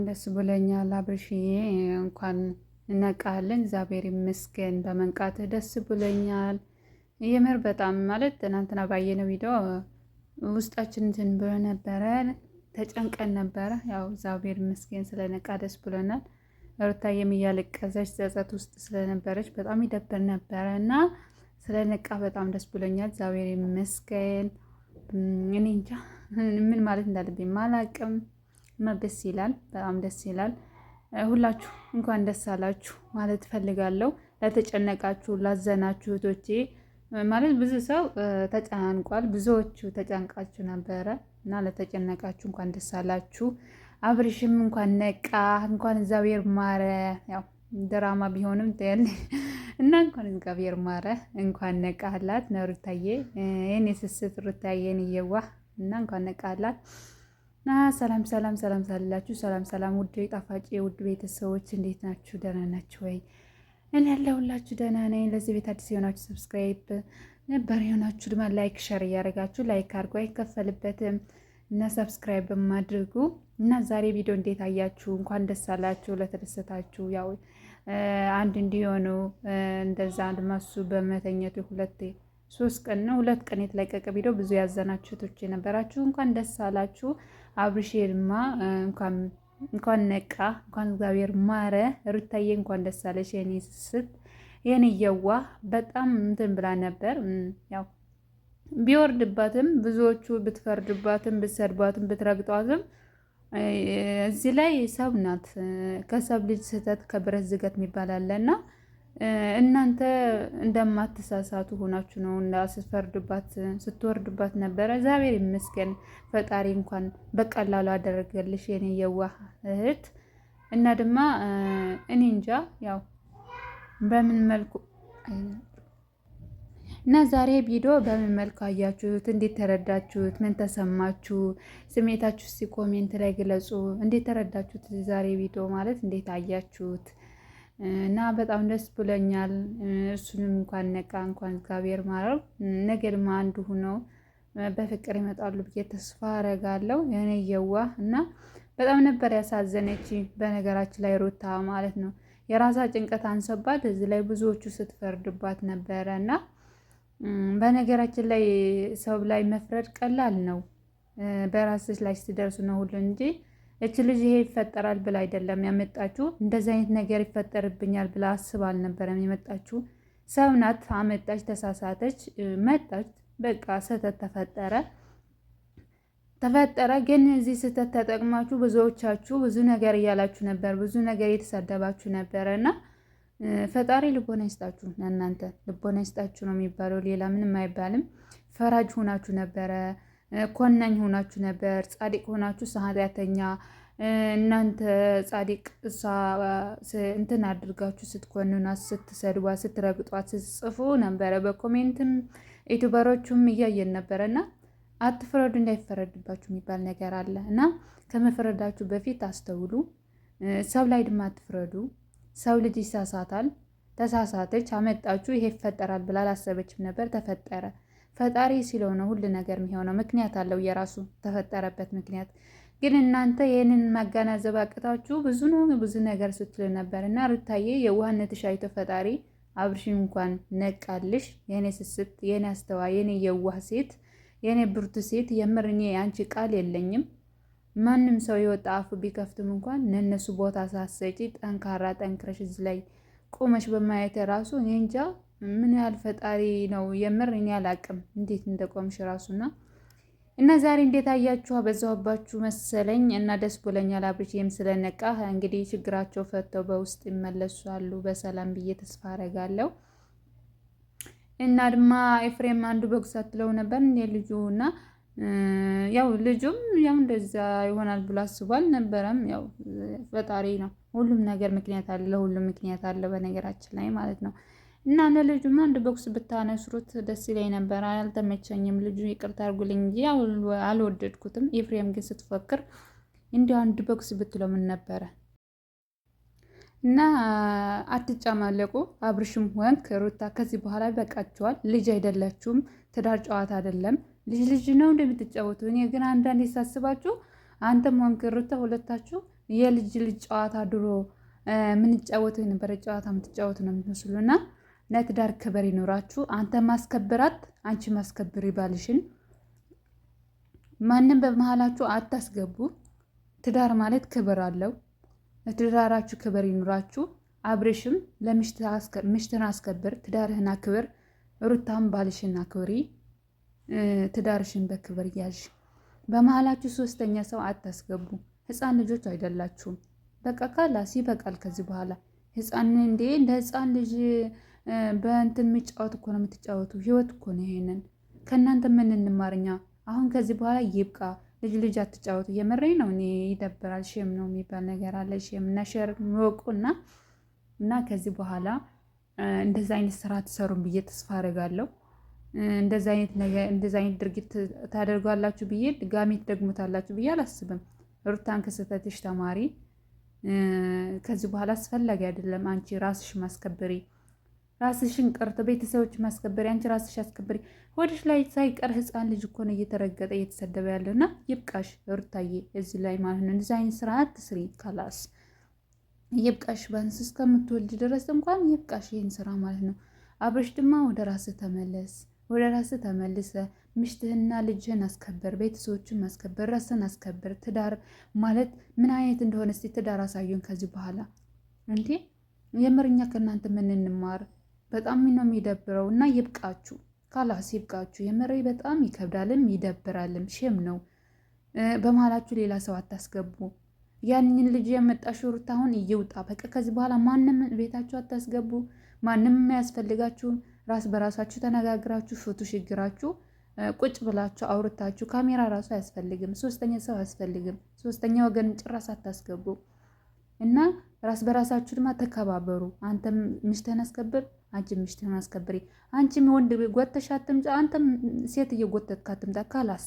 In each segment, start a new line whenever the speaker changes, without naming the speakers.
ደስ ብሎኛል አብርሽዬ፣ እንኳን ነቃልን። እግዚአብሔር ይመስገን በመንቃትህ ደስ ብሎኛል። የምር በጣም ማለት ትናንትና ባየነው ቪዲዮ ውስጣችን እንትን ብሎ ነበረ፣ ተጨንቀን ነበረ። ያው እግዚአብሔር ይመስገን ስለነቃ ደስ ብሎናል። ሩታዬም እያለቀሰች ጸጸት ውስጥ ስለነበረች በጣም ይደብር ነበረ እና ስለነቃ በጣም ደስ ብሎኛል። እግዚአብሔር ይመስገን። እኔ እንጃ ምን ማለት እንዳለብኝ አላቅም። እና ደስ ይላል፣ በጣም ደስ ይላል። ሁላችሁ እንኳን ደስ አላችሁ ማለት እፈልጋለሁ። ለተጨነቃችሁ፣ ላዘናችሁ እህቶቼ ማለት ብዙ ሰው ተጨናንቋል። ብዙዎቹ ተጨንቃችሁ ነበረ እና ለተጨነቃችሁ እንኳን ደስ አላችሁ። አብርሽም እንኳን ነቃ፣ እንኳን እግዚአብሔር ማረ። ያው ድራማ ቢሆንም እና እንኳን እግዚአብሔር ማረ፣ እንኳን ነቃላት ነው ሩታዬ፣ የኔ ስስት ሩታዬ፣ የኔ የዋህ እና እንኳን ነቃላት። ሰላም ሰላም ሰላም ሳልላችሁ ሰላም ውድ ጣፋጭ የውድ ቤተሰቦች እንዴት ናችሁ? ደህና ናችሁ ወይ? እኔ ያለሁላችሁ ደህና ነኝ። ለዚህ ቤት አዲስ የሆናችሁ ሰብስክራይብ ነበር የሆናችሁ ድማ ላይክ ሸር እያደረጋችሁ ላይክ አድርጎ አይከፈልበትም እና ሰብስክራይብ አድርጉ እና ዛሬ ቪዲዮ እንዴት አያችሁ? እንኳን ደስ አላችሁ ለተደሰታችሁ። ያው አንድ እንዲሆኑ እንደዛ አድማሱ በመተኘቱ ሶስት ቀን ነው 2 ቀን የተለቀቀ ቪዲዮ ብዙ ያዘናችሁ እህቶች የነበራችሁ እንኳን ደስ አላችሁ። አብርሽማ እንኳን ነቃ፣ እንኳን እግዚአብሔር ማረ። ሩታዬ እንኳን ደስ አለሽ የኔ ስስት፣ የኔ የዋህ። በጣም እንትን ብላ ነበር። ያው ቢወርድባትም ብዙዎቹ ብትፈርድባትም ብትሰድባትም ብትረግጧትም እዚህ ላይ ሰው ናት። ከሰው ልጅ ስህተት ከብረት ዝገት የሚባል አለና እናንተ እንደማትሳሳቱ ሆናችሁ ነው እና ስትፈርዱባት ስትወርዱባት ነበረ። እግዚአብሔር ይመስገን ፈጣሪ እንኳን በቀላሉ አደረገልሽ የኔ የዋህ እህት። እና ድማ እኔ እንጃ ያው በምን መልኩ እና ዛሬ ቪዲዮ በምን መልኩ አያችሁት? እንዴት ተረዳችሁት? ምን ተሰማችሁ? ስሜታችሁ እስቲ ኮሜንት ላይ ግለጹ። እንዴት ተረዳችሁት? ዛሬ ቪዲዮ ማለት እንዴት አያችሁት? እና በጣም ደስ ብሎኛል። እሱንም እንኳን ነቃ፣ እንኳን እግዚአብሔር ማረው። ነገ ድማ አንዱ ሆነው በፍቅር ይመጣሉ ብዬ ተስፋ አረጋለሁ። የኔ የዋህ እና በጣም ነበር ያሳዘነች። በነገራችን ላይ ሩታ ማለት ነው የራሳ ጭንቀት አንሰባት እዚህ ላይ ብዙዎቹ ስትፈርድባት ነበረ እና በነገራችን ላይ ሰው ላይ መፍረድ ቀላል ነው፣ በራስሽ ላይ ስትደርሱ ነው ሁሉ እንጂ እች ልጅ ይሄ ይፈጠራል ብላ አይደለም ያመጣችሁ። እንደዚህ አይነት ነገር ይፈጠርብኛል ብላ አስባ አልነበረም የመጣችሁ። ሰው ናት፣ አመጣች፣ ተሳሳተች፣ መጣች፣ በቃ ስህተት ተፈጠረ። ግን እዚህ ስህተት ተጠቅማችሁ ብዙዎቻችሁ ብዙ ነገር እያላችሁ ነበር፣ ብዙ ነገር የተሳደባችሁ ነበረ እና ፈጣሪ ልቦና ይስጣችሁ። እናንተ ልቦና ይስጣችሁ ነው የሚባለው፣ ሌላ ምንም አይባልም። ፈራጅ ሆናችሁ ነበረ፣ ኮናኝ ሆናችሁ ነበር። ጻድቅ ሆናችሁ ኃጢአተኛ እናንተ ጻድቅ እሷ እንትን አድርጋችሁ ስትኮንኗት፣ ስትሰድቧት፣ ስትረግጧት ስትጽፉ ነበረ። በኮሜንትም ዩቱበሮቹም እያየን ነበረ እና አትፍረዱ እንዳይፈረድባችሁ የሚባል ነገር አለ እና ከመፍረዳችሁ በፊት አስተውሉ። ሰው ላይ ድማ አትፍረዱ። ሰው ልጅ ይሳሳታል። ተሳሳተች፣ አመጣችሁ፣ ይሄ ይፈጠራል ብላ አላሰበችም ነበር፣ ተፈጠረ። ፈጣሪ ስለሆነ ሁሉ ነገር የሚሆነው ምክንያት አለው፣ የራሱ ተፈጠረበት ምክንያት። ግን እናንተ ይህንን ማገናዘብ አቅታችሁ ብዙ ነገር ስትሉ ነበር እና ሩታዬ የዋህነትሽ አይቶ ፈጣሪ አብርሽን እንኳን ነቃልሽ የኔ ስስት፣ የኔ አስተዋይ፣ የኔ የዋህ ሴት፣ የኔ ብርቱ ሴት። የምር እኔ አንቺ ቃል የለኝም። ማንም ሰው የወጣ አፉ ቢከፍትም እንኳን ለነሱ ቦታ ሳሰጪ ጠንካራ ጠንክረሽ እዚህ ላይ ቆመሽ በማየት ራሱ እኔ እንጃ ምን ያህል ፈጣሪ ነው። የምር እኔ አላቅም እንዴት እንደቆምሽ ራሱና እና ዛሬ እንዴት አያችሁ? አበዛሁባችሁ መሰለኝ እና ደስ ብሎኛል። አብርሽም ስለነቃ እንግዲህ ችግራቸው ፈተው በውስጥ ይመለሳሉ በሰላም ብዬ ተስፋ አረጋለሁ። እና ድማ ኤፍሬም አንዱ በጉሳ ትለው ነበር እንደ ልጁ እና ያው ልጁም ያው እንደዛ ይሆናል ብሎ አስቧል ነበረም። ያው ፈጣሪ ነው፣ ሁሉም ነገር ምክንያት አለ፣ ለሁሉም ምክንያት አለ በነገራችን ላይ ማለት ነው። እና ለልጁማ አንድ ቦክስ ብታነስሩት ደስ ይለኝ ነበር። አልተመቸኝም ልጁ፣ ይቅርታ አድርጉልኝ እንጂ ያው አልወደድኩትም። ኤፍሬም ግን ስትፈክር እንዲሁ አንድ ቦክስ ብትለው ምን ነበረ? እና አትጫማለቁ። አብርሽም ሆንክ ሩታ ከዚህ በኋላ ይበቃችኋል። ልጅ አይደላችሁም። ትዳር ጨዋታ አይደለም። ልጅ ነው እንደምትጫወቱ። እኔ ግን አንዳንዴ ሳስባችሁ አንተም ሆንክ ሩታ ሁለታችሁ የልጅ ጨዋታ ድሮ ምንጫወተው የነበረ ጨዋታ የምትጫወቱ ነው የምትመስሉና ለትዳር ክብር ይኖራችሁ። አንተ ማስከብራት፣ አንቺ ማስከብር ባልሽን። ማንም በመሃላችሁ አታስገቡ። ትዳር ማለት ክብር አለው። ለትዳራችሁ ክብር ይኖራችሁ። አብርሽም ለምሽትን አስከብር፣ ትዳርህን አክብር። ሩታም ባልሽን አክብሪ፣ ትዳርሽን በክብር ያዥ። በመሃላችሁ ሶስተኛ ሰው አታስገቡ። ህፃን ልጆች አይደላችሁም። በቃ ካላስ ይበቃል። ከዚህ በኋላ ህፃን እንደ ህፃን ልጅ በእንትን የሚጫወት እኮ ነው የምትጫወቱ። ህይወት እኮ ነው። ይሄንን ከእናንተ ምን እንማርኛ? አሁን ከዚህ በኋላ ይብቃ። ልጅ አትጫወቱ። እየመረኝ ነው እኔ። ይደብራል። ሼም ነው የሚባል ነገር አለ። ሼም እና ሸር ወቁና እና ከዚህ በኋላ እንደዛ አይነት ስራ ትሰሩን ብዬ ተስፋ አደርጋለሁ። እንደዛ አይነት ድርጊት ታደርጓላችሁ ብዬ ድጋሚ ትደግሙታላችሁ ብዬ አላስብም። ሩታን ከስህተትሽ ተማሪ። ከዚህ በኋላ አስፈላጊ አይደለም። አንቺ ራስሽ ማስከበሪ፣ ራስሽን ቀርቶ ቤተሰቦች ማስከበሪ፣ አንቺ ራስሽ አስከበሪ። ወደሽ ላይ ሳይቀር ህፃን ልጅ እኮ ነው እየተረገጠ እየተሰደበ ያለውና ይብቃሽ ሩታዬ፣ እዚህ ላይ ማለት ነው። እንደዚህ አይነት ስራ አትስሪ። ካላስ ይብቃሽ። ባንስ እስከምትወልድ ድረስ እንኳን ይብቃሽ ይህን ስራ ማለት ነው። አብረሽ ድማ ወደ ራስህ ተመለስ። ወደ ራስህ ተመልሰ ምሽትህና ልጅህን አስከበር፣ ቤተሰቦችን ማስከበር፣ ራስን አስከበር። ትዳር ማለት ምን አይነት እንደሆነ እስቲ ትዳር አሳዩን ከዚህ በኋላ እንዴ። የምርኛ ከእናንተ ምን እንማር? በጣም ነው የሚደብረው እና ይብቃችሁ። ካላስ ይብቃችሁ። የምሬ በጣም ይከብዳልም ይደብራልም። ሼም ነው። በመሀላችሁ ሌላ ሰው አታስገቡ። ያንን ልጅ የመጣሽው ሩታ አሁን እየውጣ በቃ ከዚህ በኋላ ማንም ቤታችሁ አታስገቡ። ማንም የሚያስፈልጋችሁ ራስ በራሳችሁ ተነጋግራችሁ ፍቱ ችግራችሁ። ቁጭ ብላችሁ አውርታችሁ። ካሜራ ራሱ አያስፈልግም። ሶስተኛ ሰው አያስፈልግም። ሶስተኛ ወገን ጭራስ አታስገቡ እና ራስ በራሳችሁ ድማ ተከባበሩ። አንተም ምሽትህን አስከብር፣ አንቺም ምሽትህን አስከብሪ። አንቺም ወንድ ጎተሽ አትምጣ፣ አንተም ሴት እየጎተትክ አትምጣ። ካላስ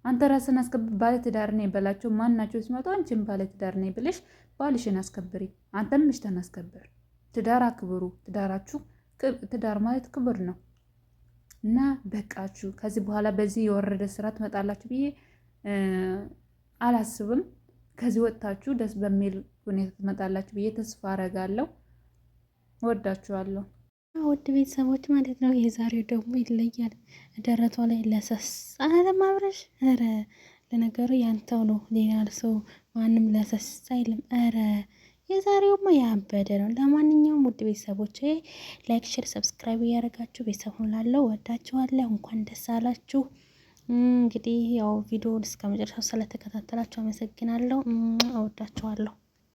አንተ ራስን አስከብር። ባለትዳር ነኝ በላቸው ማናቸው ሲመጡ አንቺም ባለትዳር ነኝ ብለሽ ባልሽን አስከብሪ፣ አንተም ምሽትህን አስከብር። ትዳር አክብሩ። ትዳራችሁ ትዳር ማለት ክብር ነው እና በቃችሁ። ከዚህ በኋላ በዚህ የወረደ ስራ ትመጣላችሁ ብዬ አላስብም። ከዚህ ወጥታችሁ ደስ በሚል ሁኔታ ትመጣላችሁ ብዬ ተስፋ አረጋለሁ። ወዳችኋለሁ
ውድ ቤተሰቦች ማለት ነው። የዛሬው ደግሞ ይለያል። ደረቷ ላይ ለሰስ አለም አብረሽ። ኧረ ለነገሩ ያንተው ነው፣ ሌላ ሰው ማንም ለሰስ አይልም። ኧረ የዛሬውማ ያበደ ነው። ለማንኛውም ውድ ቤተሰቦች ላይክ፣ ሼር፣ ሰብስክራይብ እያደረጋችሁ ቤተሰብ ሁላለው ወዳችኋለሁ። እንኳን ደስ አላችሁ። እንግዲህ ያው ቪዲዮውን እስከ መጨረሻው ስለተከታተላችሁ አመሰግናለሁ። እወዳችኋለሁ።